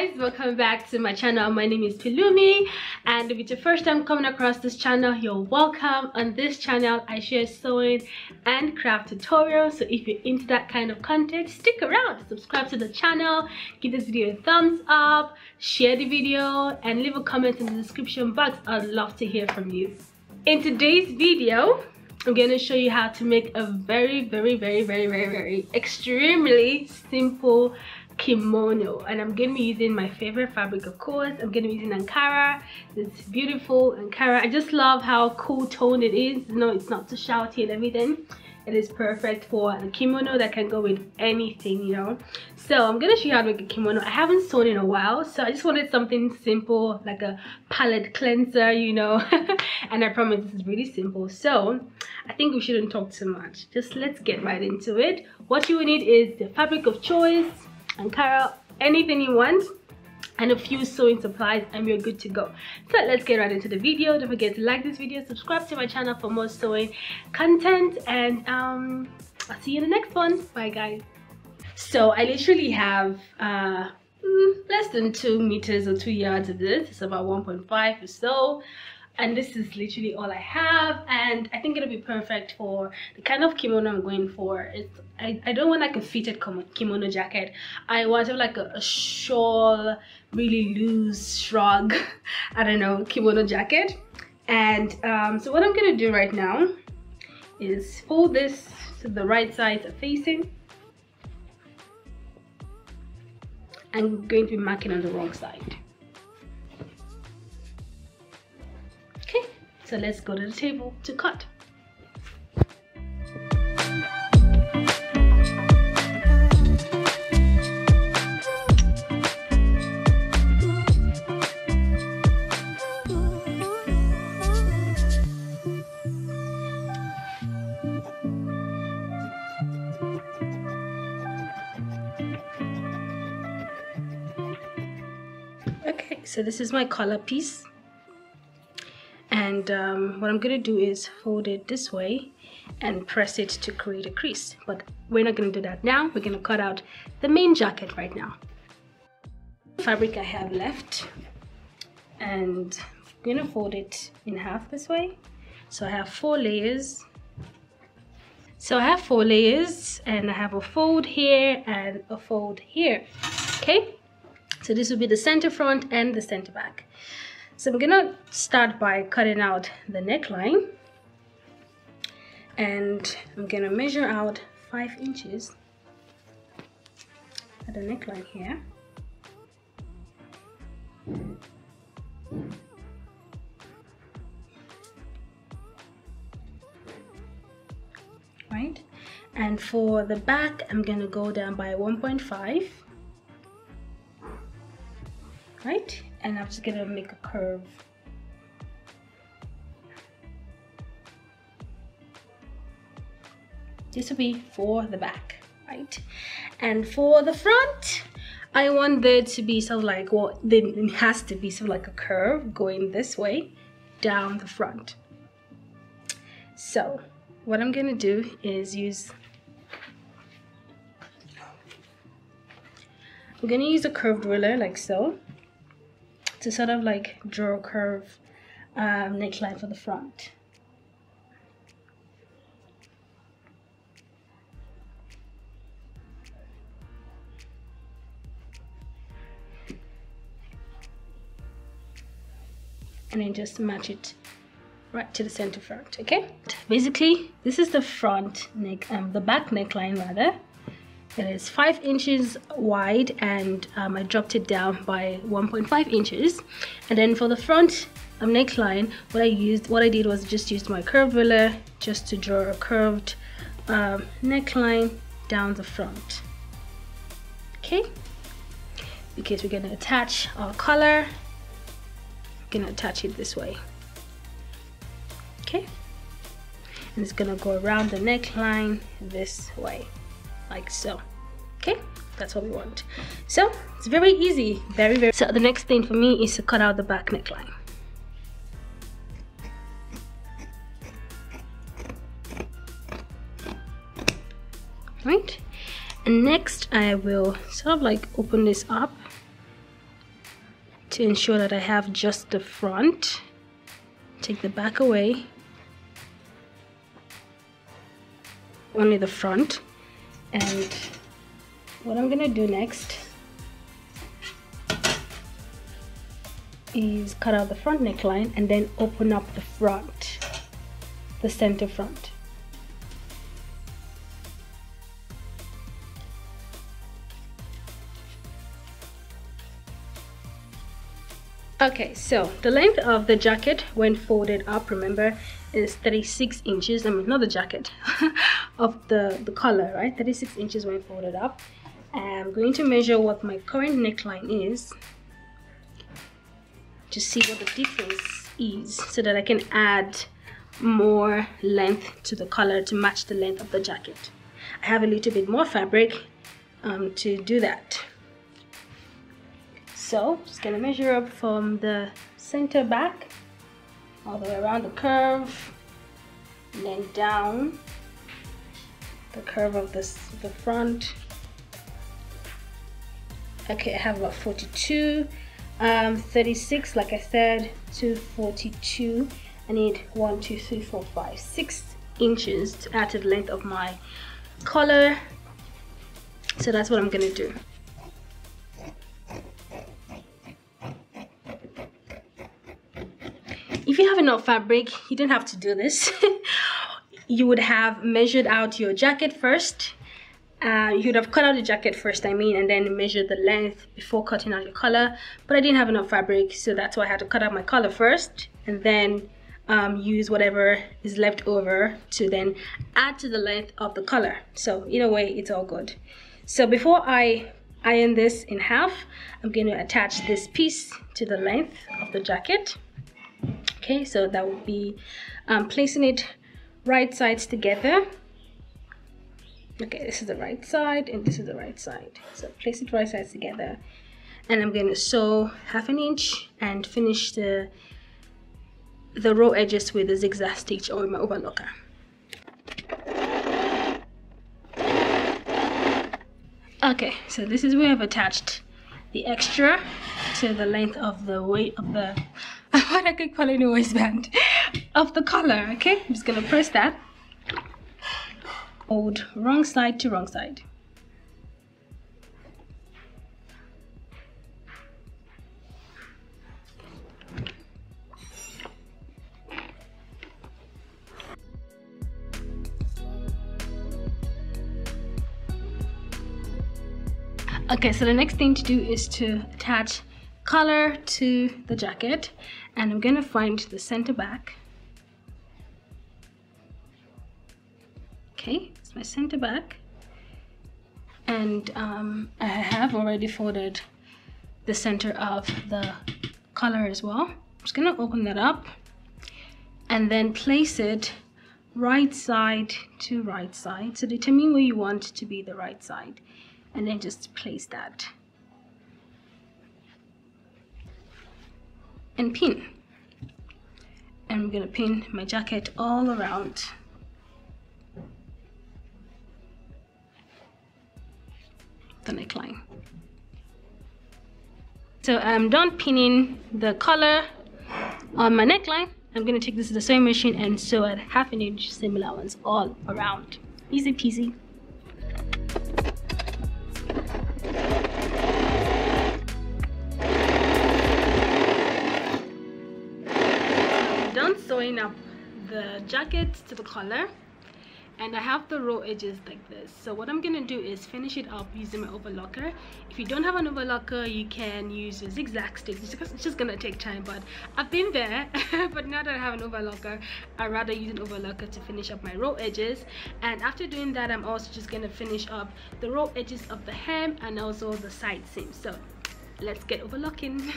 guys, welcome back to my channel. My name is Pilumi, and if it's your first time coming across this channel, you're welcome. On this channel I share sewing and craft tutorials, so if you're into that kind of content, stick around, subscribe to the channel, give this video a thumbs up, share the video, and leave a comment in the description box. I'd love to hear from you. In today's video, I'm going to show you how to make a very extremely simple kimono, and I'm going to be using my favorite fabric, of course. I'm going to be using Ankara. It's beautiful Ankara. I just love how cool tone it is. You know, it's not too shouty and everything. It is perfect for a kimono that can go with anything, you know. So I'm going to show you how to make a kimono. I haven't sewn in a while, so I just wanted something simple, like a palette cleanser, you know. And I promise this is really simple. So I think we shouldn't talk too much. Just let's get right into it. What you will need is the fabric of choice, Ankara, anything you want, and a few sewing supplies, and we're good to go. So let's get right into the video. Don't forget to like this video, subscribe to my channel for more sewing content, and I'll see you in the next one. Bye guys. So I literally have less than 2 meters or 2 yards of this. It's about 1.5 or so, and this is literally all I have, and I think it'll be perfect for the kind of kimono I'm going for. I don't want like a fitted kimono jacket. I want to have like a shawl, really loose shrug, I don't know, kimono jacket. And so what I'm gonna do right now is fold this so the right sides are facing. I'm going to be marking on the wrong side. Okay, so let's go to the table to cut. Okay, so this is my collar piece, and what I'm gonna do is fold it this way and press it to create a crease, but we're not gonna do that now. We're gonna cut out the main jacket right now. Fabric I have left, and I'm gonna fold it in half this way. So I have 4 layers. And I have a fold here and a fold here. Okay, so this will be the center front and the center back. So I'm gonna start by cutting out the neckline, and I'm gonna measure out 5 inches at the neckline here. Right, and for the back I'm gonna go down by 1.5. right, and I'm just gonna make a curve. This will be for the back, right? And for the front, I want there to be sort of like, well, then it has to be sort of like a curve going this way down the front. So what I'm gonna do is I'm gonna use a curved ruler like so to sort of like draw a curve neckline for the front. And then just match it right to the center front. Okay, basically this is the front neck, the back neckline rather. It is 5 inches wide, and I dropped it down by 1.5 inches. And then for the front neckline, what I did was just use my curved ruler just to draw a curved neckline down the front. Okay, because we're going to attach our collar, I'm going to attach it this way. Okay, and it's going to go around the neckline this way, like so. Okay, that's what we want. So it's very easy, very. So the next thing for me is to cut out the back neckline. Right, and next I will sort of like open this up to ensure that I have just the front. Take the back away. Only the front. And what I'm gonna do next is cut out the front neckline and then open up the front, the center front. Okay, so the length of the jacket when folded up, remember, is 36 inches. I mean, not the jacket, of the collar, right? 36 inches when folded up. I'm going to measure what my current neckline is to see what the difference is so that I can add more length to the collar to match the length of the jacket. I have a little bit more fabric to do that. So just gonna measure up from the center back all the way around the curve and then down the curve of the front. Okay, I have about 42, 36, like I said, to 42. I need 1, 2, 3, 4, 5, 6 inches to add to the length of my collar. So that's what I'm gonna do. If you have enough fabric, you don't have to do this. You would have measured out your jacket first. You would have cut out the jacket first, I mean, and then measured the length before cutting out your collar. But I didn't have enough fabric, so that's why I had to cut out my collar first and then use whatever is left over to then add to the length of the collar. So either way, it's all good. So before I iron this in half, I'm going to attach this piece to the length of the jacket. Okay, so that would be placing it right sides together. Okay, this is the right side and this is the right side. So place it right sides together, and I'm going to sew 1/2 inch and finish the raw edges with a zigzag stitch or my overlocker. Okay, so this is where I've attached the extra to the length of the weight of the what I could call it a waistband of the collar. Okay, I'm just gonna press that. Hold wrong side to wrong side. Okay, so the next thing to do is to attach collar to the jacket, and I'm gonna find the center back. Okay, it's my center back, and I have already folded the center of the collar as well. I'm just gonna open that up and then place it right side to right side. So determine where you want to be the right side, and then just place that and pin. And I'm gonna pin my jacket all around. The neckline. So I'm done pinning the collar on my neckline. I'm gonna take this to the sewing machine and sew at 1/2 inch similar ones all around. Easy peasy. Done sewing up the jacket to the collar, and I have the raw edges like this. So what I'm gonna do is finish it up using my overlocker. If you don't have an overlocker, you can use a zigzag stitch. It's just gonna take time, but I've been there. But now that I have an overlocker, I'd rather use an overlocker to finish up my raw edges. And after doing that, I'm also just gonna finish up the raw edges of the hem and also the side seams. So let's get overlocking.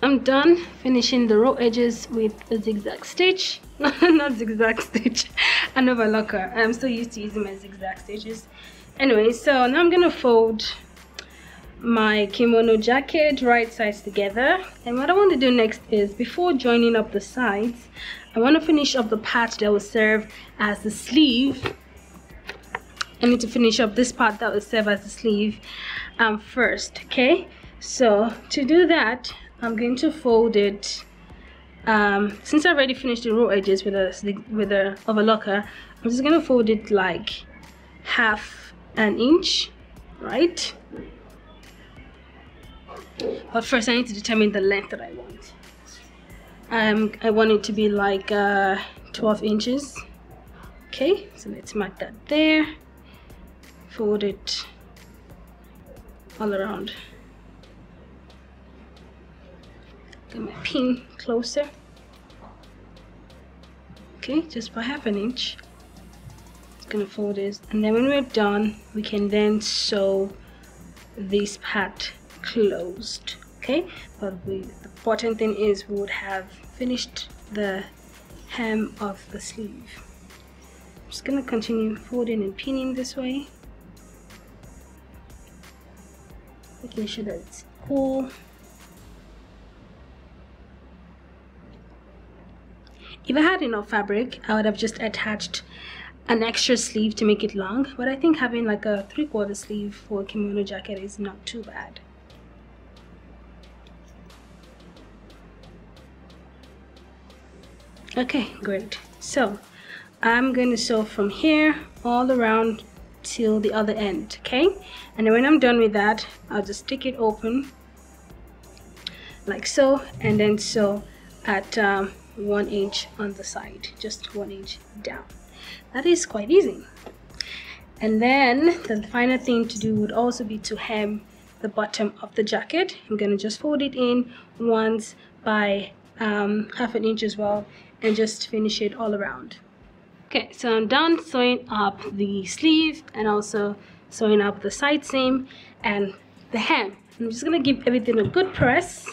I'm done finishing the raw edges with a zigzag stitch. Not zigzag stitch, an overlocker. I'm so used to using my zigzag stitches. Anyway, so now I'm gonna fold my kimono jacket right sides together. And what I want to do next is, before joining up the sides, I want to finish up the part that will serve as the sleeve. I need to finish up this part that will serve as the sleeve first. Okay, so to do that, I'm going to fold it. Since I already finished the raw edges with a overlocker, I'm just going to fold it like half an inch, right? But first I need to determine the length that I want. I want it to be like 12 inches. Okay, so let's mark that there. Fold it all around. Get my pin closer. Okay, just by half an inch. It's gonna fold this, and then when we're done, we can then sew this part closed. Okay, but the important thing is we would have finished the hem of the sleeve. I'm just gonna continue folding and pinning this way, making sure that it's cool. If I had enough fabric, I would have just attached an extra sleeve to make it long, but I think having like a 3/4 sleeve for a kimono jacket is not too bad. Okay, great. So I'm going to sew from here all around till the other end. Okay, and then when I'm done with that, I'll just stick it open like so, and then sew at 1 inch on the side, just 1 inch down. That is quite easy. And then the final thing to do would also be to hem the bottom of the jacket. I'm gonna just fold it in once by half an inch as well, and just finish it all around. Okay, so I'm done sewing up the sleeve and also sewing up the side seam and the hem. I'm just gonna give everything a good press,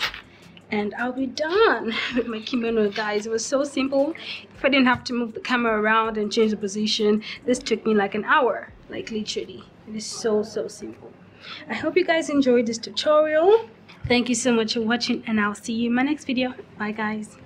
and I'll be done with my kimono, guys. It was so simple. If I didn't have to move the camera around and change the position, this took me like an hour, like literally. It is so simple. I hope you guys enjoyed this tutorial. Thank you so much for watching, and I'll see you in my next video. Bye, guys.